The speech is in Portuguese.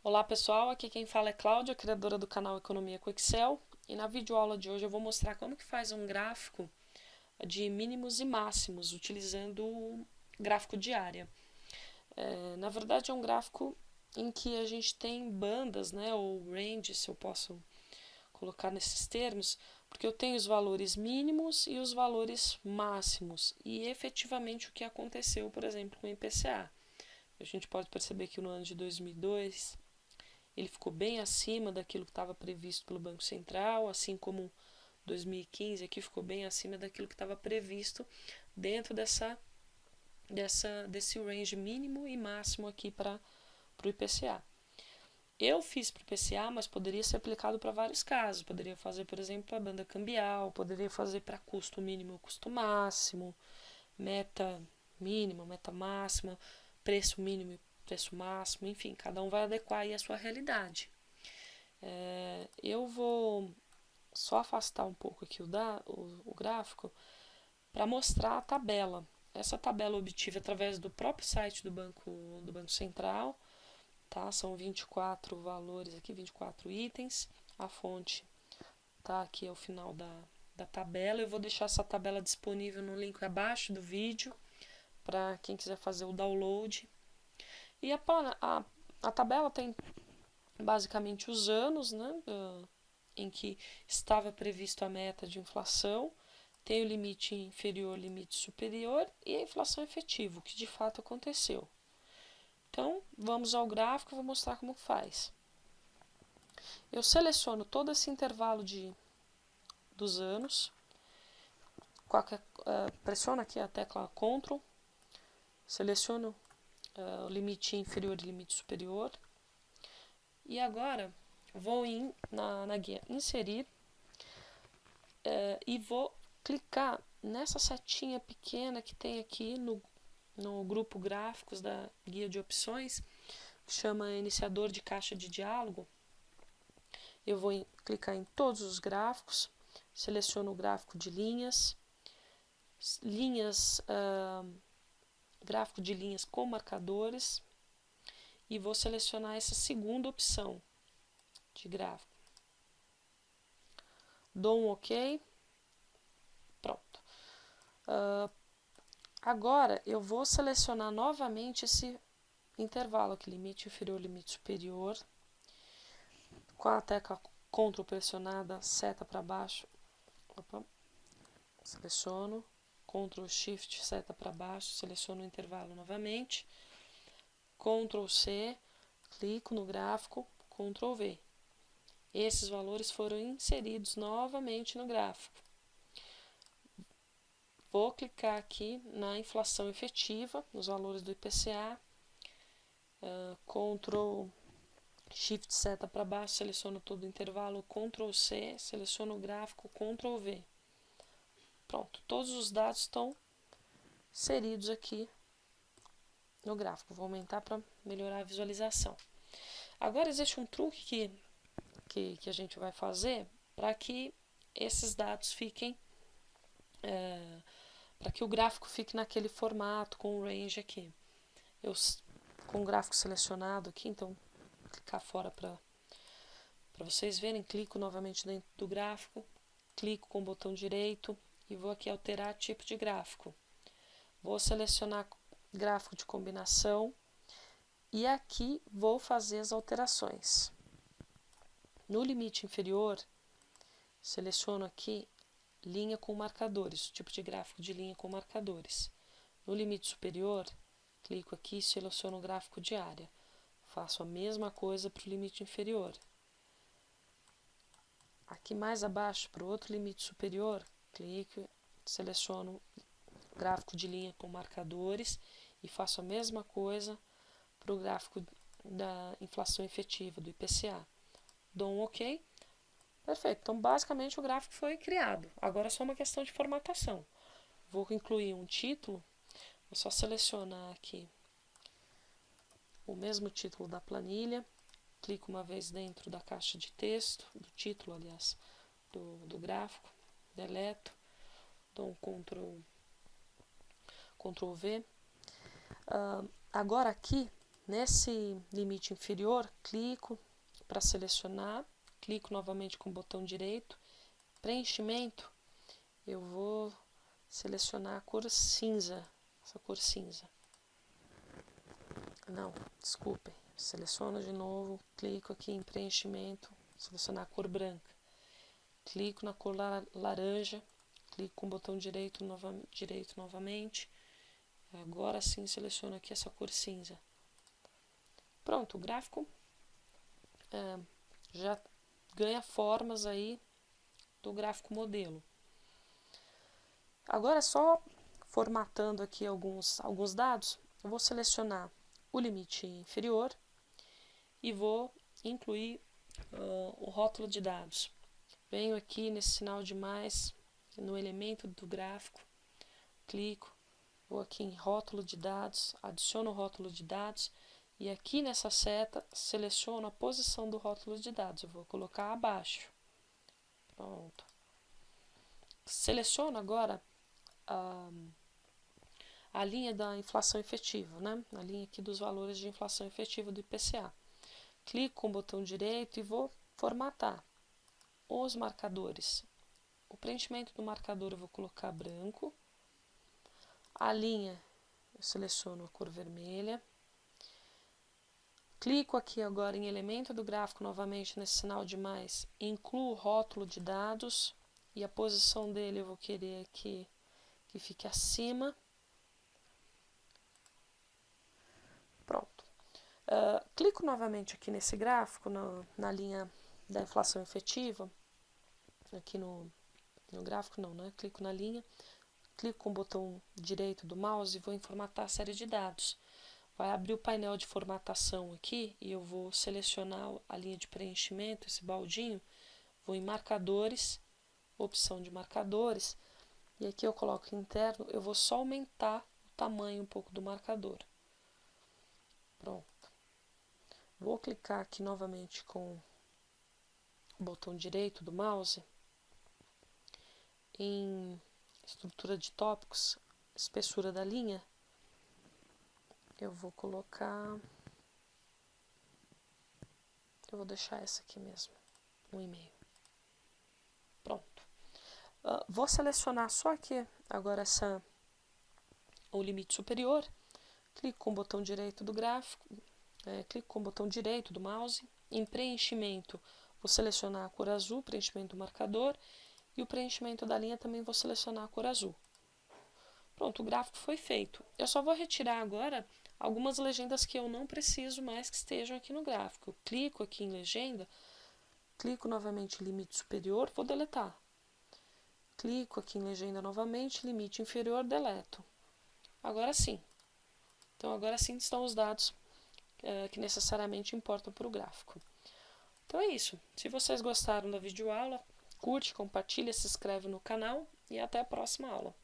Olá pessoal, aqui quem fala é Cláudia, criadora do canal Economia com Excel, e na videoaula de hoje eu vou mostrar como que faz um gráfico de mínimos e máximos utilizando o gráfico de área. Na verdade é um gráfico em que a gente tem bandas, né, ou range, se eu posso colocar nesses termos, porque eu tenho os valores mínimos e os valores máximos, e efetivamente o que aconteceu, por exemplo, com o IPCA. A gente pode perceber que no ano de 2002 ele ficou bem acima daquilo que estava previsto pelo Banco Central, assim como 2015 aqui ficou bem acima daquilo que estava previsto dentro desse range mínimo e máximo aqui para o IPCA. Eu fiz para o IPCA, mas poderia ser aplicado para vários casos. Poderia fazer, por exemplo, para a banda cambial, poderia fazer para custo mínimo e custo máximo, meta mínima, meta máxima, preço mínimo e preço máximo, enfim, cada um vai adequar aí a sua realidade. Eu vou só afastar um pouco aqui o gráfico para mostrar a tabela. Essa tabela eu obtive através do próprio site do Banco Central, tá? São 24 valores aqui, 24 itens. A fonte tá aqui ao final da tabela. Eu vou deixar essa tabela disponível no link abaixo do vídeo para quem quiser fazer o download. E a tabela tem basicamente os anos, né, em que estava previsto a meta de inflação, tem o limite inferior, limite superior e a inflação efetiva, o que de fato aconteceu. Então, vamos ao gráfico e vou mostrar como faz. Eu seleciono todo esse intervalo dos anos, pressiono aqui a tecla Ctrl, seleciono o limite inferior e limite superior, e agora vou na guia Inserir e vou clicar nessa setinha pequena que tem aqui no grupo Gráficos da guia de opções, que chama Iniciador de Caixa de Diálogo. Eu vou clicar em todos os gráficos, seleciono o gráfico de linhas, gráfico de linhas com marcadores, e vou selecionar essa segunda opção de gráfico. Dou um OK. Pronto. Agora eu vou selecionar novamente esse intervalo aqui, limite inferior, limite superior, com a tecla Ctrl pressionada, seta para baixo, seleciono, Ctrl Shift, seta para baixo, seleciono o intervalo novamente, Ctrl C, clico no gráfico, Ctrl V. Esses valores foram inseridos novamente no gráfico. Vou clicar aqui na inflação efetiva, nos valores do IPCA, Ctrl Shift seta para baixo, seleciono todo o intervalo, Ctrl C, seleciono o gráfico, Ctrl V. Pronto, todos os dados estão inseridos aqui no gráfico. Vou aumentar para melhorar a visualização. Agora existe um truque que a gente vai fazer para que esses dados fiquem, para que o gráfico fique naquele formato com o range aqui. Eu com o gráfico selecionado aqui, então vou clicar fora para vocês verem, clico novamente dentro do gráfico, clico com o botão direito e vou aqui alterar tipo de gráfico. Vou selecionar gráfico de combinação e aqui vou fazer as alterações. No limite inferior, seleciono aqui linha com marcadores, tipo de gráfico de linha com marcadores. No limite superior, clico aqui e seleciono o gráfico de área. Faço a mesma coisa para o limite inferior. Aqui mais abaixo, para o outro limite superior, clico, seleciono o gráfico de linha com marcadores e faço a mesma coisa para o gráfico da inflação efetiva, do IPCA. Dou um OK. Perfeito. Então, basicamente, o gráfico foi criado. Agora é só uma questão de formatação. Vou incluir um título. Vou só selecionar aqui o mesmo título da planilha. Clico uma vez dentro da caixa de texto, do título, aliás, do gráfico. Deleto. Dou um Ctrl V. Agora aqui, Nesse limite inferior, clico para selecionar, clico novamente com o botão direito, preenchimento, eu vou selecionar a cor cinza, essa cor cinza. Não, desculpem, seleciono de novo, clico aqui em preenchimento, selecionar a cor branca. Clico na cor laranja, clico com o botão direito novamente. Agora sim seleciono aqui essa cor cinza. Pronto, o gráfico já ganha formas aí do gráfico modelo. Agora só formatando aqui alguns dados, eu vou selecionar o limite inferior e vou incluir o rótulo de dados. Venho aqui nesse sinal de mais, no elemento do gráfico, clico, vou aqui em rótulo de dados, adiciono o rótulo de dados e aqui nessa seta seleciono a posição do rótulo de dados. Eu vou colocar abaixo. Pronto. Seleciono agora a linha da inflação efetiva, né? A linha aqui dos valores de inflação efetiva do IPCA. Clico com o botão direito e vou formatar os marcadores. O preenchimento do marcador eu vou colocar branco. A linha eu seleciono a cor vermelha. Clico aqui agora em elemento do gráfico novamente nesse sinal de mais. Incluo o rótulo de dados e a posição dele eu vou querer aqui que fique acima. Pronto. Clico novamente aqui nesse gráfico, na linha da inflação efetiva. Aqui no gráfico não, né? Clico na linha, clico com o botão direito do mouse e vou em formatar a série de dados. Vai abrir o painel de formatação aqui e eu vou selecionar a linha de preenchimento, esse baldinho, vou em marcadores, opção de marcadores, e aqui eu coloco interno, eu vou só aumentar o tamanho um pouco do marcador. Pronto. Vou clicar aqui novamente com o botão direito do mouse em estrutura de tópicos, espessura da linha. Eu vou colocar, eu vou deixar essa aqui mesmo, 1,5. Pronto. Vou selecionar só aqui agora o limite superior, clico com o botão direito do gráfico, clico com o botão direito do mouse, em preenchimento vou selecionar a cor azul, preenchimento do marcador, e o preenchimento da linha também vou selecionar a cor azul. Pronto, o gráfico foi feito. Eu só vou retirar agora algumas legendas que eu não preciso mais que estejam aqui no gráfico. Eu clico aqui em legenda, clico novamente em limite superior, vou deletar. Clico aqui em legenda novamente, limite inferior, deleto. Agora sim. Então agora sim estão os dados que necessariamente importam para o gráfico. Então é isso. Se vocês gostaram da videoaula, curte, compartilha, se inscreve no canal e até a próxima aula.